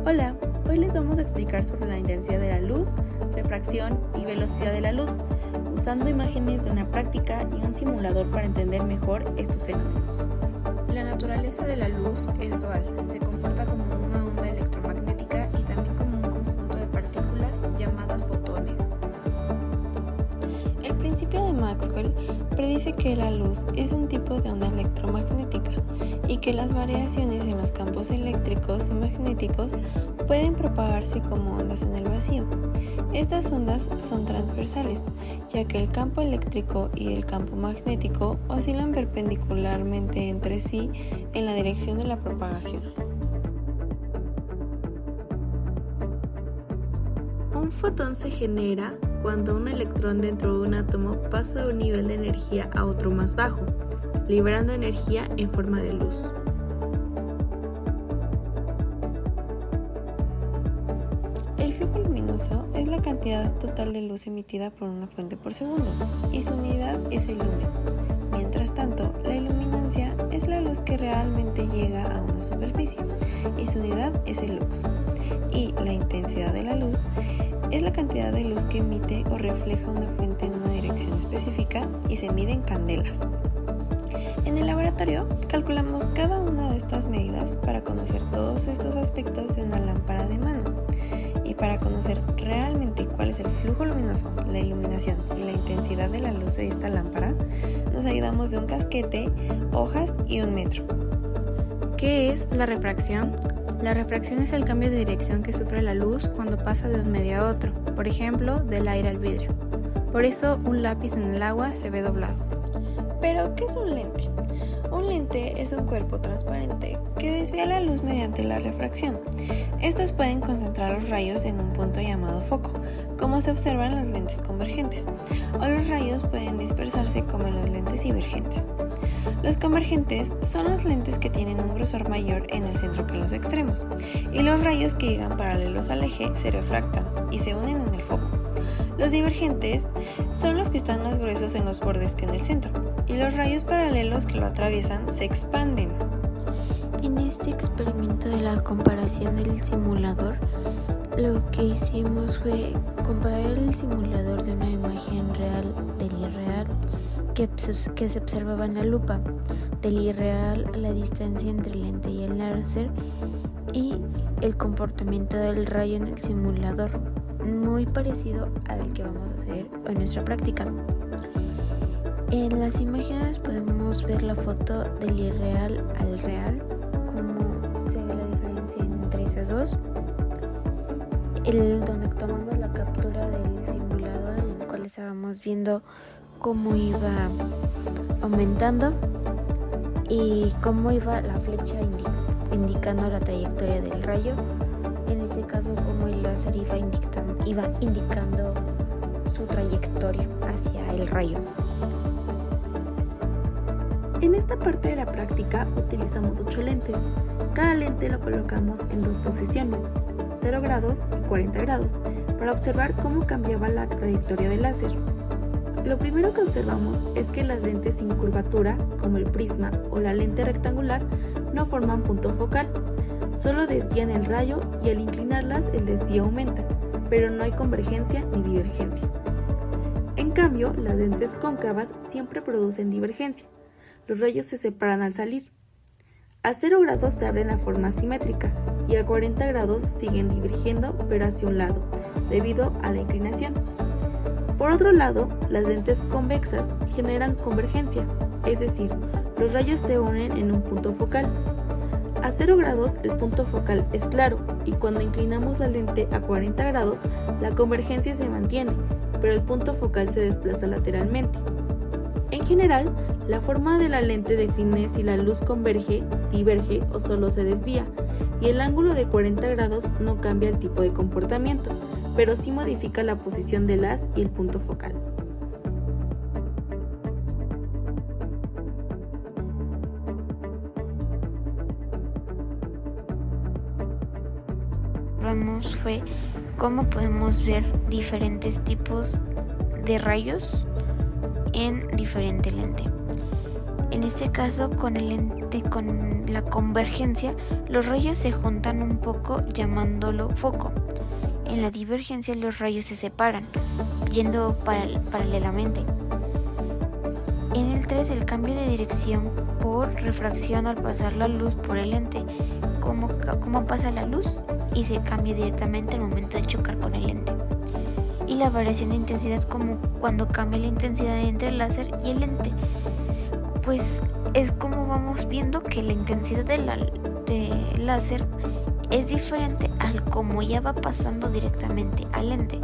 Hola, hoy les vamos a explicar sobre la intensidad de la luz, refracción y velocidad de la luz, usando imágenes de una práctica y un simulador para entender mejor estos fenómenos. La naturaleza de la luz es dual, se comporta como una onda electromagnética y también como un conjunto de partículas llamadas fotones. El principio de Maxwell predice que la luz es un tipo de onda electromagnética y que las variaciones en los campos eléctricos y magnéticos pueden propagarse como ondas en el vacío. Estas ondas son transversales, ya que el campo eléctrico y el campo magnético oscilan perpendicularmente entre sí en la dirección de la propagación. Un fotón se genera cuando un electrón dentro de un átomo pasa de un nivel de energía a otro más bajo, liberando energía en forma de luz. El flujo luminoso es la cantidad total de luz emitida por una fuente por segundo, y su unidad es el lumen. Mientras tanto, la iluminancia es la luz que realmente llega a una superficie, y su unidad es el lux. Y la intensidad de la luz es la cantidad de luz que emite o refleja una fuente en una dirección específica y se mide en candelas. En el laboratorio calculamos cada una de estas medidas para conocer todos estos aspectos de una lámpara de mano. Y para conocer realmente cuál es el flujo luminoso, la iluminación y la intensidad de la luz de esta lámpara, nos ayudamos de un casquete, hojas y un metro. ¿Qué es la refracción? La refracción es el cambio de dirección que sufre la luz cuando pasa de un medio a otro, por ejemplo, del aire al vidrio. Por eso, un lápiz en el agua se ve doblado. ¿Pero qué es un lente? Un lente es un cuerpo transparente que desvía la luz mediante la refracción. Estos pueden concentrar los rayos en un punto llamado foco, como se observa en los lentes convergentes, o los rayos pueden dispersarse como en los lentes divergentes. Los convergentes son los lentes que tienen un grosor mayor en el centro que en los extremos, y los rayos que llegan paralelos al eje se refractan y se unen en el foco. Los divergentes son los que están más gruesos en los bordes que en el centro, y los rayos paralelos que lo atraviesan se expanden. En este experimento de la comparación del simulador, lo que hicimos fue comparar el simulador de una imagen real del irreal que se observaba en la lupa, del irreal a la distancia entre el lente y el láser, y el comportamiento del rayo en el simulador, muy parecido al que vamos a hacer en nuestra práctica. En las imágenes podemos ver la foto del irreal al real, cómo se ve la diferencia entre esas dos, donde tomamos la captura del simulador en el cual estábamos viendo cómo iba aumentando y cómo iba la flecha indicando la trayectoria del rayo. En este caso, cómo el láser iba indicando su trayectoria hacia el rayo. En esta parte de la práctica utilizamos 8 lentes. Cada lente lo colocamos en 2 posiciones, 0 grados y 40 grados, para observar cómo cambiaba la trayectoria del láser. Lo primero que observamos es que las lentes sin curvatura, como el prisma o la lente rectangular, no forman punto focal, solo desvían el rayo y al inclinarlas el desvío aumenta, pero no hay convergencia ni divergencia. En cambio, las lentes cóncavas siempre producen divergencia. Los rayos se separan al salir. A 0 grados se abren la forma simétrica y a 40 grados siguen divergiendo pero hacia un lado, debido a la inclinación. Por otro lado, las lentes convexas generan convergencia, es decir, los rayos se unen en un punto focal. A 0 grados el punto focal es claro y cuando inclinamos la lente a 40 grados la convergencia se mantiene, pero el punto focal se desplaza lateralmente. En general, la forma de la lente define si la luz converge, diverge o solo se desvía, y el ángulo de 40 grados no cambia el tipo de comportamiento, pero sí modifica la posición del haz y el punto focal. Fue cómo podemos ver diferentes tipos de rayos en diferente lente. En este caso, con el lente con la convergencia, los rayos se juntan un poco llamándolo foco. En la divergencia los rayos se separan, yendo paralelamente. En el 3, el cambio de dirección por refracción al pasar la luz por el lente. ¿Cómo pasa la luz? Y se cambia directamente al momento de chocar con el lente. Y la variación de intensidad, como cuando cambia la intensidad entre el láser y el lente. Pues es como vamos viendo que la intensidad del láser es diferente al como ya va pasando directamente al lente.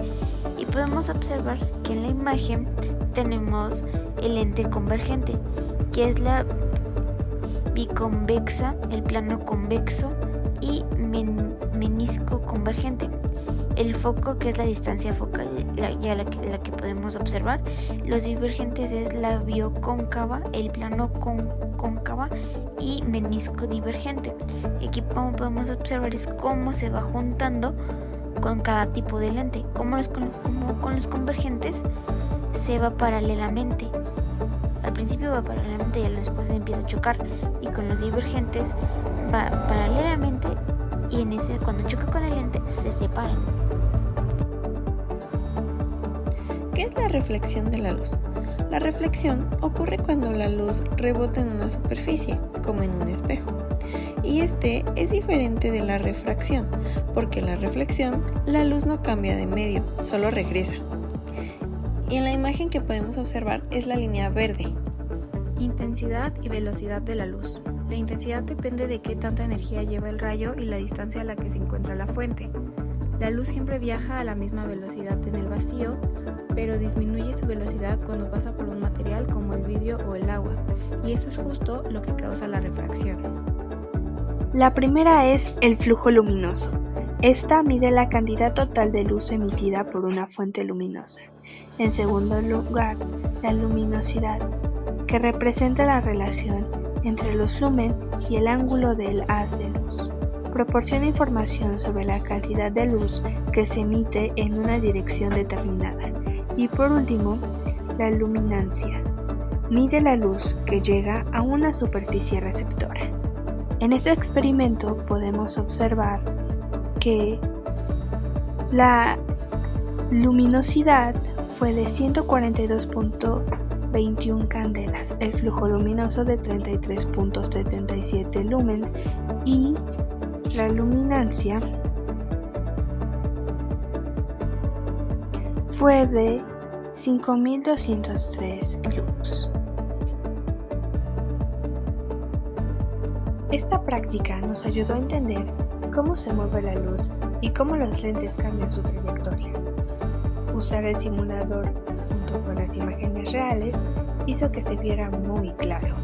Y podemos observar que en la imagen tenemos el lente convergente, que es la biconvexa, el plano convexo y menisco convergente. El foco, que es la distancia focal, la que podemos observar. Los divergentes es la biocóncava, el plano cóncava y menisco divergente. Aquí, como podemos observar, es cómo se va juntando con cada tipo de lente. Como con los convergentes se va paralelamente. Al principio va paralelamente y después se empieza a chocar. Y con los divergentes va paralelamente y cuando choca con el lente se separan. ¿Qué es la reflexión de la luz? La reflexión ocurre cuando la luz rebota en una superficie, como en un espejo. Y este es diferente de la refracción, porque en la reflexión la luz no cambia de medio, solo regresa. Y en la imagen que podemos observar es la línea verde. Intensidad y velocidad de la luz. La intensidad depende de qué tanta energía lleva el rayo y la distancia a la que se encuentra la fuente. La luz siempre viaja a la misma velocidad en el vacío, pero disminuye su velocidad cuando pasa por un material como el vidrio o el agua, y eso es justo lo que causa la refracción. La primera es el flujo luminoso. Esta mide la cantidad total de luz emitida por una fuente luminosa. En segundo lugar, la luminosidad, que representa la relación entre los lumen y el ángulo del haz de luz. Proporciona información sobre la cantidad de luz que se emite en una dirección determinada. Y por último, la luminancia. Mide la luz que llega a una superficie receptora. En este experimento podemos observar que la luminosidad fue de 142.21 candelas, el flujo luminoso de 33.77 lumens y la luminancia fue de 5203 lux. Esta práctica nos ayudó a entender cómo se mueve la luz y cómo los lentes cambian su trayectoria. Usar el simulador junto con las imágenes reales hizo que se viera muy claro.